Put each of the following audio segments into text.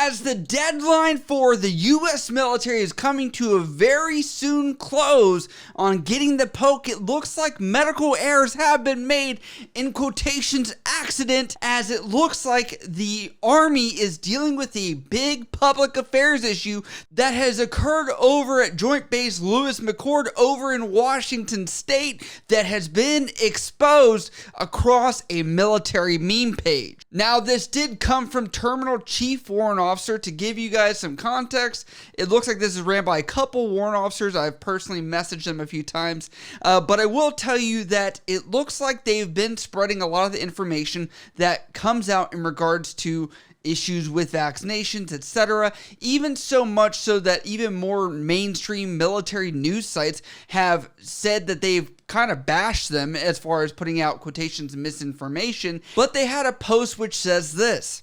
As the deadline for the U.S. military is coming to a very soon close on getting the poke, it looks like medical errors have been made, in quotations, accident, as it looks like the Army is dealing with a big public affairs issue that has occurred over at Joint Base Lewis McChord over in Washington State that has been exposed across a military meme page. Now, this did come from Terminal Chief Warrant Officer. To give you guys some context, it looks like this is ran by a couple warrant officers. I've personally messaged them a few times, but I will tell you that it looks like they've been spreading a lot of the information that comes out in regards to issues with vaccinations, etc. Even so much so that even more mainstream military news sites have said that they've kind of bashed them as far as putting out quotations and misinformation. But they had a post which says this.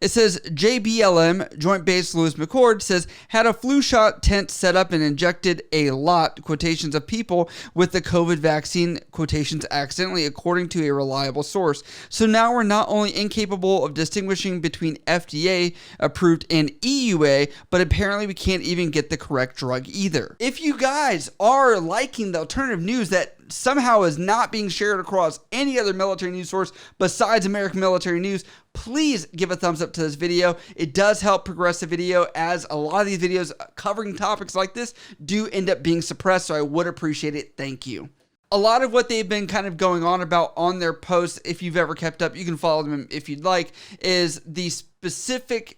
It says, JBLM, Joint Base Lewis McChord, says, had a flu shot tent set up and injected a lot, quotations, of people with the COVID vaccine, quotations, accidentally, according to a reliable source. So now we're not only incapable of distinguishing between FDA approved and EUA, but apparently we can't even get the correct drug either. If you guys are liking the alternative news that somehow is not being shared across any other military news source besides American Military News, please give a thumbs up to this video. It does help progress the video, as a lot of these videos covering topics like this do end up being suppressed, so I would appreciate it. Thank you. A lot of what they've been kind of going on about on their posts, if you've ever kept up, you can follow them if you'd like, is the specific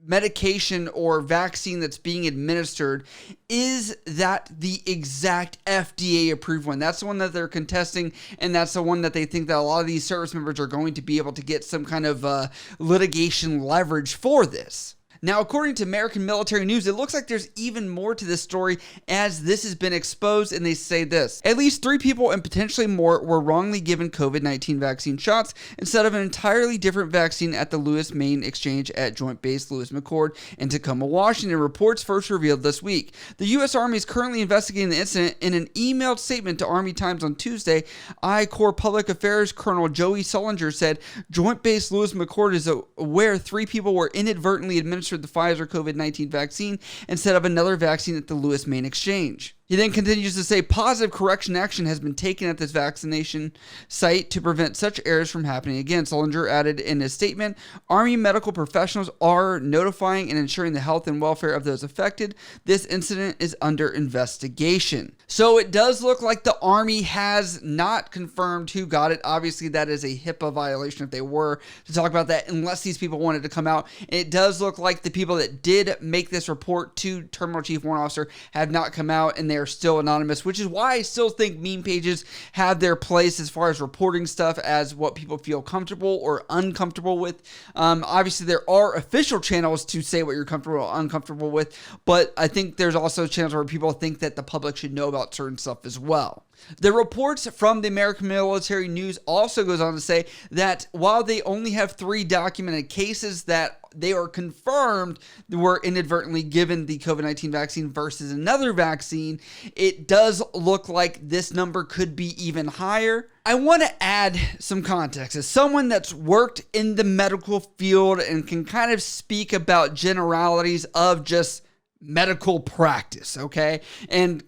medication or vaccine that's being administered. Is that the exact FDA approved one? That's the one that they're contesting, and that's the one that they think that a lot of these service members are going to be able to get some kind of litigation leverage for this. Now, according to American Military News, it looks like there's even more to this story as this has been exposed, and they say this. At least 3 people and potentially more were wrongly given COVID-19 vaccine shots instead of an entirely different vaccine at the Lewis Main Exchange at Joint Base Lewis McChord in Tacoma, Washington, reports first revealed this week. The U.S. Army is currently investigating the incident. In an emailed statement to Army Times on Tuesday, I Corps Public Affairs Colonel Joey Sullinger said, Joint Base Lewis McChord is aware 3 people were inadvertently administered the Pfizer COVID-19 vaccine instead of another vaccine at the Lewis Main Exchange. He then continues to say positive correction action has been taken at this vaccination site to prevent such errors from happening again. Sullinger added in his statement, Army medical professionals are notifying and ensuring the health and welfare of those affected. This incident is under investigation. So it does look like the Army has not confirmed who got it. Obviously, that is a HIPAA violation if they were to talk about that, unless these people wanted to come out. And it does look like the people that did make this report to Terminal Chief Warrant Officer have not come out, and they're still anonymous, which is why I still think meme pages have their place as far as reporting stuff as what people feel comfortable or uncomfortable with. Obviously, there are official channels to say what you're comfortable or uncomfortable with, but I think there's also channels where people think that the public should know about certain stuff as well. The reports from the American Military News also goes on to say that while they only have 3 documented cases that they are confirmed were inadvertently given the COVID-19 vaccine versus another vaccine, it does look like this number could be even higher. I want to add some context. As someone that's worked in the medical field and can kind of speak about generalities of just medical practice, okay? And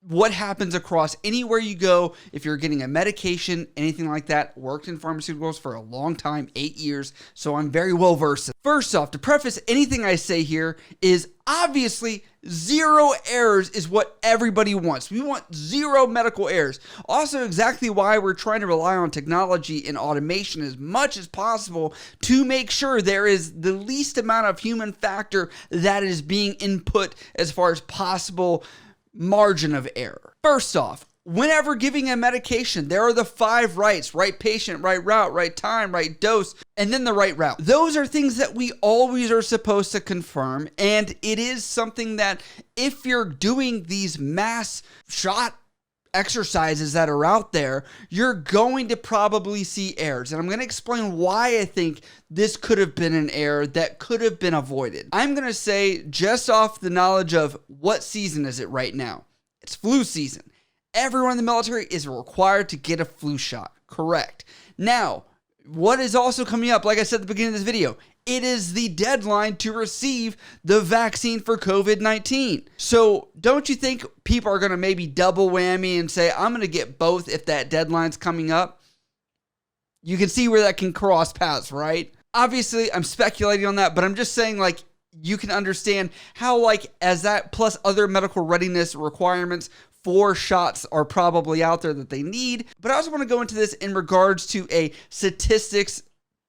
what happens across anywhere you go, if you're getting a medication, anything like that. Worked in pharmaceuticals for a long time, 8 years, so I'm very well versed. First off, to preface anything I say here is obviously 0 errors is what everybody wants. We want 0 medical errors. Also, exactly why we're trying to rely on technology and automation as much as possible to make sure there is the least amount of human factor that is being input as far as possible margin of error. First off, whenever giving a medication, there are the 5 rights: right patient, right route, right time, right dose, and then the right route. Those are things that we always are supposed to confirm, and it is something that if you're doing these mass shot exercises that are out there, you're going to probably see errors. And I'm going to explain why I think this could have been an error that could have been avoided. I'm going to say, just off the knowledge of what season is it right now? It's flu season. Everyone in the military is required to get a flu shot. Correct. Now, what is also coming up, like I said at the beginning of this video, it is the deadline to receive the vaccine for COVID-19. So don't you think people are going to maybe double whammy and say, I'm going to get both if that deadline's coming up? You can see where that can cross paths, right? Obviously, I'm speculating on that, but I'm just saying, like, you can understand how, like, as that plus other medical readiness requirements, 4 shots are probably out there that they need. But I also want to go into this in regards to a statistics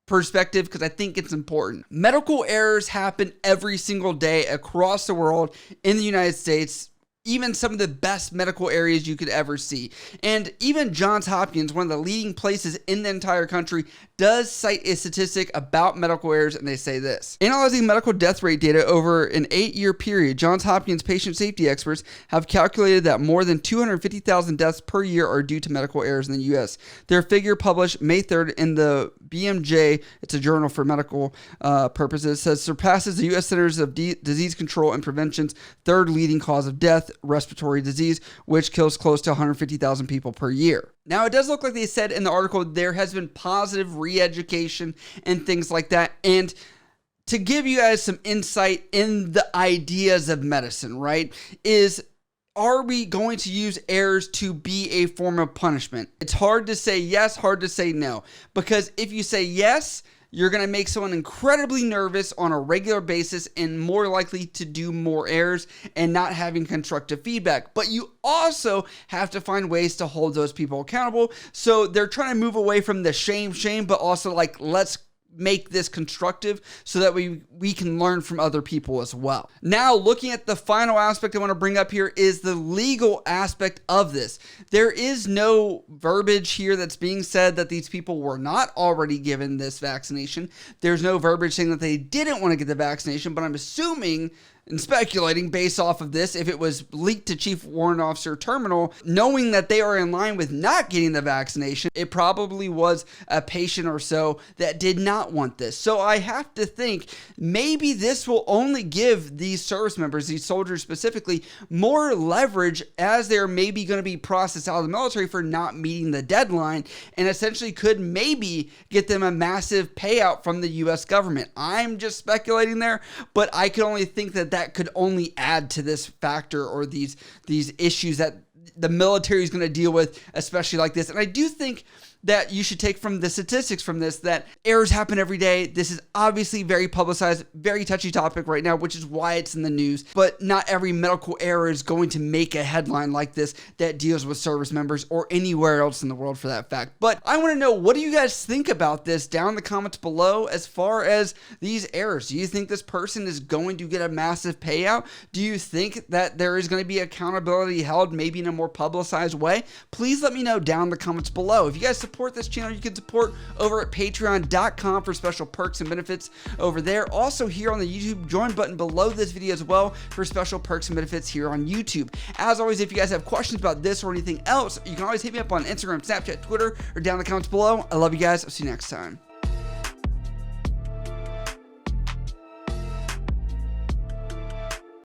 perspective because I think it's important. Medical errors happen every single day across the world in the United States, even some of the best medical areas you could ever see. And even Johns Hopkins, one of the leading places in the entire country, does cite a statistic about medical errors, and they say this. Analyzing medical death rate data over an 8-year period, Johns Hopkins patient safety experts have calculated that more than 250,000 deaths per year are due to medical errors in the U.S. Their figure published May 3rd in the BMJ, it's a journal for medical purposes, says surpasses the U.S. Centers of Disease Control and Prevention's 3rd leading cause of death, respiratory disease, which kills close to 150,000 people per year. Now, it does look like they said in the article there has been positive re-education and things like that. And to give you guys some insight in the ideas of medicine, right, are we going to use errors to be a form of punishment? It's hard to say yes, hard to say no. Because if you say yes, you're going to make someone incredibly nervous on a regular basis and more likely to do more errors and not having constructive feedback. But you also have to find ways to hold those people accountable. So they're trying to move away from the shame, but also like, let's make this constructive so that we can learn from other people as well. Now, looking at the final aspect I want to bring up here is the legal aspect of this. There is no verbiage here that's being said that these people were not already given this vaccination. There's no verbiage saying that they didn't want to get the vaccination, but I'm assuming and speculating based off of this, if it was leaked to Chief Warrant Officer Terminal, knowing that they are in line with not getting the vaccination, it probably was a patient or so that did not want this. So I have to think maybe this will only give these service members, these soldiers specifically, more leverage as they're maybe going to be processed out of the military for not meeting the deadline, and essentially could maybe get them a massive payout from the U.S. government. I'm just speculating there, but I can only think that could only add to this factor or these issues that the military is going to deal with, especially like this. And I do think that you should take from the statistics from this that errors happen every day. This is obviously very publicized, very touchy topic right now, which is why it's in the news. But not every medical error is going to make a headline like this that deals with service members or anywhere else in the world for that fact. But I want to know, what do you guys think about this down in the comments below as far as these errors? Do you think this person is going to get a massive payout? Do you think that there is going to be accountability held maybe in a more publicized way? Please let me know down in the comments below. If you guys support this channel, you can support over at patreon.com for special perks and benefits over there. Also here on the YouTube join button below this video as well for special perks and benefits here on YouTube. As always, if you guys have questions about this or anything else, you can always hit me up on Instagram, Snapchat, Twitter, or down in the comments below. I love you guys. I'll see you next time.